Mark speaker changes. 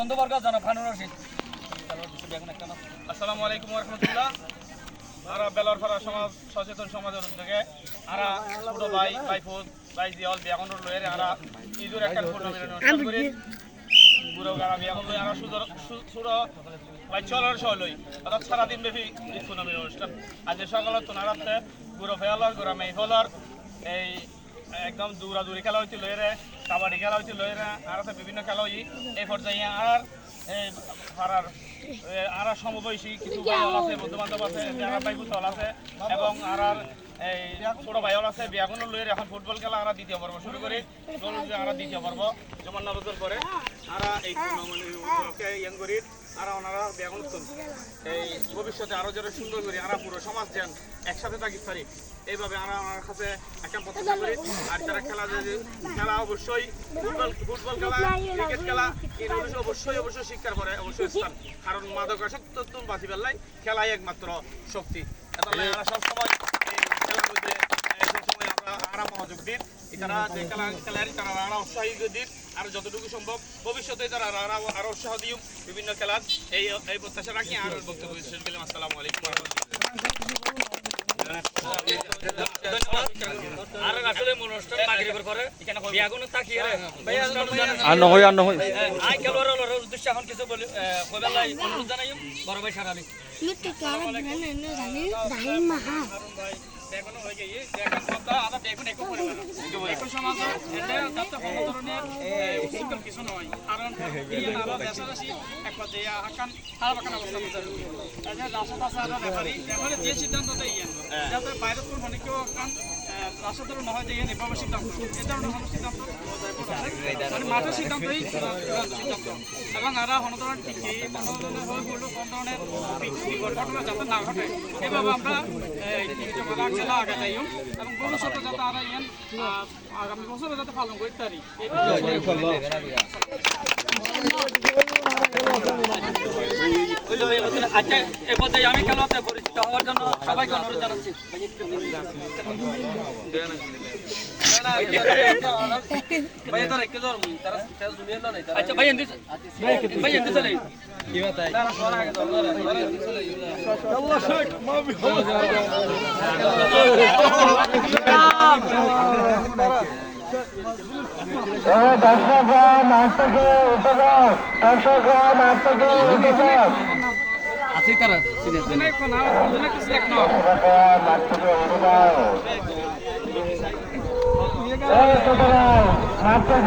Speaker 1: বন্ধুবর্গ জনাব ফানুর রশিদ।
Speaker 2: আসসালামু আলাইকুম ওয়া রাহমাতুল্লাহ। আর বেলারপাড়া সমাজ সচেতন সমাজের উদ্যোগে আর ছোট ভাই ভাইফোজ ভাই জিয়াল বিয়াগন লয়ের আর ঈদের একটা টুর্নামেন্ট অনুষ্ঠান করি পুরো গাড়া বিয়াগন লই আর ছোট ভাই চলার সহলই অর্থাৎ সারাদিন ব্যাপী ঈদ টুর্নামেন্ট অনুষ্ঠান আজ সকালে তোনারাতে গুরো ফেয়ালর গুরো মেহফলর এই একদম দৌড়াদৌড়ি খেলা হইতে লয়েরে কাবাডি খেলা হইতে লয়েরে আর বিভিন্ন খেলা হই এই পর্যায়ে আর এই পাড়ার আর সমবয়সী কিছু ভাইল আছে বন্ধু বান্ধব আছে যারা ভাই পুতল আছে এবং আর এই ছোট ভাইল আছে বিয়াগুন লইয়ের এখন ফুটবল খেলা আর দ্বিতীয় পর্ব শুরু করি আর দ্বিতীয় পর্ব যেমন নজর করে আর এই ইয়াং করি আর ওনারা বিয়াগুন এই ভবিষ্যতে আরো যারা সুন্দর করি আর পুরো সমাজ যেন একসাথে থাকি পারি এইভাবে আমরা আমার কাছে একটা প্রত্যাশা করি আর যারা খেলা অবশ্যই ফুটবল খেলা ক্রিকেট খেলা এই অবশ্যই শিক্ষার পরে অবশ্যই স্থান কারণ মাদকাসক্ত বাঁচি পেলাই খেলাই একমাত্র শক্তি তাহলে আমরা সবসময় খেলার মধ্যে সবসময় আমরা মনোযোগ দিন তারা যে খেলার তারা আরো উৎসাহী দিন আর যতটুকু সম্ভব ভবিষ্যতে তারা আরো উৎসাহ দিও বিভিন্ন খেলার এই প্রত্যাশা রাখি আর বক্তব্য শেষ করলাম। আসসালামু আলাইকুম ওয়া বেগুন হয়ে গিয়ে বেগুন একটু সমাজ ধরনের কিছু নয় কারণ দেশাদেশি এক পর্যায়ে হাকান হার বাকান অবস্থা ব্যাপারী যে সিদ্ধান্ত দেয় যাতে বাইরের কোন অনেক কেউ হাকান রাষ্ট্র না হয় যে এভাবে সিদ্ধান্ত এ ধরনের কোনো সিদ্ধান্ত মাঠের সিদ্ধান্তই সিদ্ধান্ত এবং আর হনধরণ টিকি কোনো ধরনের হয়ে পড়লো কোন ধরনের ঘটনা যাতে না ঘটে এভাবে আমরা জেলা আগে যাই এবং ভবিষ্যতে যাতে আর আগামী বছরে যাতে পালন করতে পারি আচ্ছা এ পর্যায়ে আমি খেলাতে পরিচিত হওয়ার জন্য সবাইকে অনুরোধ জানাচ্ছি। আচ্ছা ভাই এনতে চলে কি বাতাই আছে তারা
Speaker 3: আপনি